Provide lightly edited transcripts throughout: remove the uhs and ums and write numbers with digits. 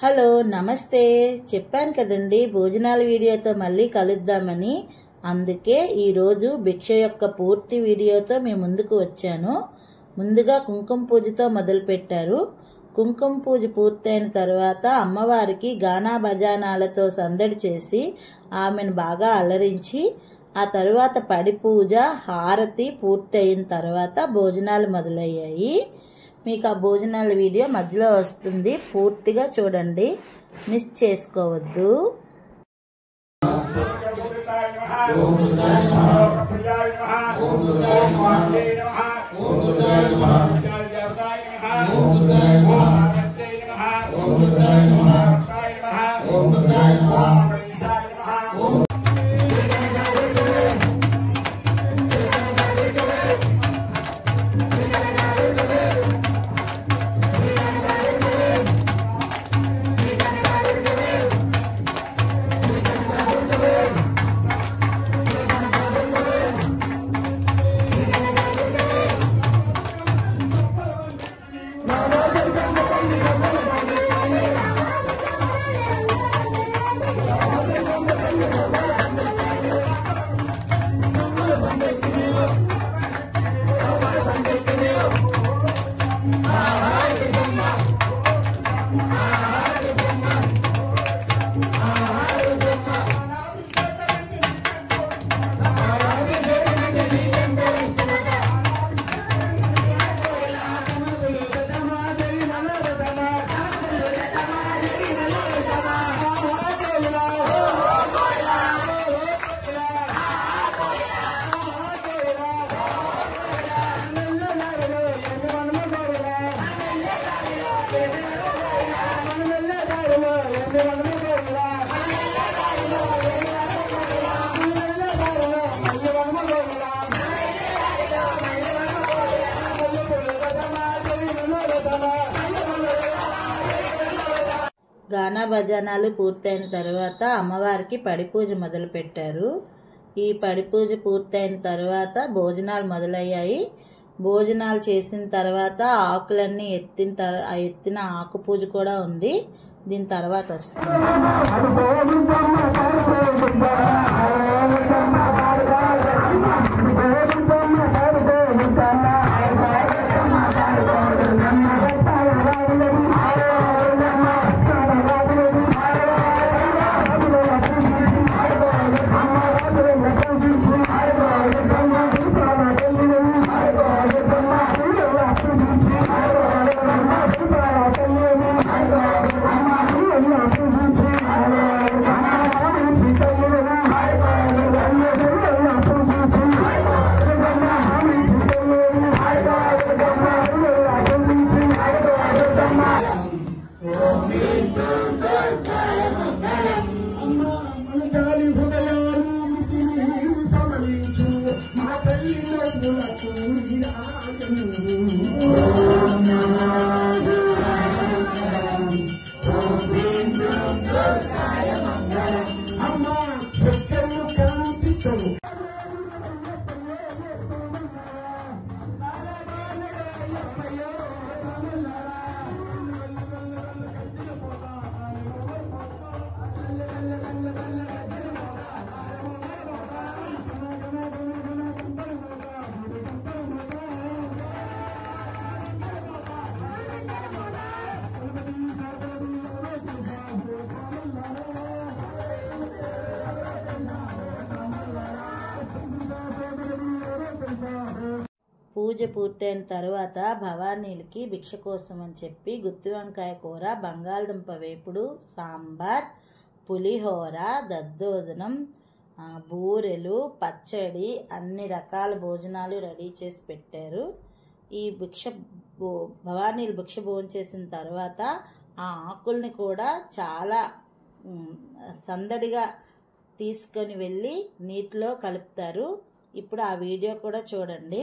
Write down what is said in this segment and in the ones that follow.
Hello నమస్తే చెప్పాను కదండి భోజనాల వీడియోతో మళ్ళీ కలుద్దామని అందుకే ఈ రోజు భిక్ష యొక్క పూర్తి వీడియోతో మీ ముందుకు వచ్చాను ముందుగా కుంకుమ పూజతో మొదలుపెట్టారు కుంకుమ పూజ పూర్తయిన తర్వాత అమ్మవారికి గానా భజనాలతో సందడి చేసి ఆమెను బాగా అలరించి ఆ తర్వాత పడి పూజ హారతి పూర్తయిన తర్వాత భోజనాలు మొదలయ్యాయి మీకు ఆ భోజనాల వీడియో మధ్యలో వస్తుంది పూర్తిగా చూడండి మిస్ చేసుకోవద్దు గానా భజనాలు పూర్తయిన తర్వాత అమ్మవారికి పడి పూజ మొదలు పెట్టారు ఈ పడి పూజ పూర్తయిన తర్వాత భోజనాలు మొదలయ్యాయి భోజనాలు చేసిన తర్వాత ఆకులన్నీ ఎత్తిన ఆకు పూజ కూడా ఉంది దీని తర్వాత వస్తుంది పూజ పూర్తయిన తర్వాత భవానీలకి భిక్ష కోసం అని చెప్పి గుత్తి వంకాయ కూర బంగాళదుంప వేపుడు సాంబార్ పులిహోర దద్దోజనం బూరెలు పచ్చడి అన్ని రకాల భోజనాలు రెడీ చేసి పెట్టారు ఈ భవానీలు భిక్ష భోంచేసిన తర్వాత ఆ ఆకుల్ని కూడా చాలా సందడిగా తీసుకొని వెళ్ళి నీటిలో కలుపుతారు ఇప్పుడు ఆ వీడియో కూడా చూడండి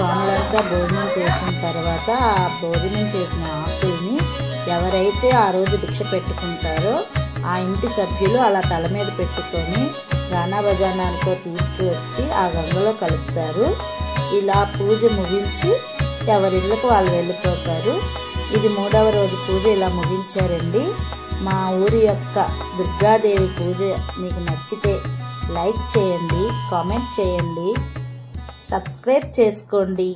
స్వాములంతా భోజనం చేసిన తర్వాత ఆ భోజనం చేసిన ఆకుల్ని ఎవరైతే ఆ రోజు భిక్ష పెట్టుకుంటారో ఆ ఇంటి సభ్యులు అలా తల మీద పెట్టుకొని గానా బజానాలతో తీసుకువచ్చి ఆ గంగలో కలుపుతారు. ఇలా పూజ ముగించి ఎవరిళ్ళకు వాళ్ళు వెళ్ళిపోతారు. ఇది 3వ రోజు పూజ ఇలా ముగించారండి. మా ఊరి యొక్క దుర్గాదేవి పూజ మీకు నచ్చితే లైక్ చేయండి, కామెంట్ చేయండి, సబ్స్క్రైబ్ చేసుకోండి.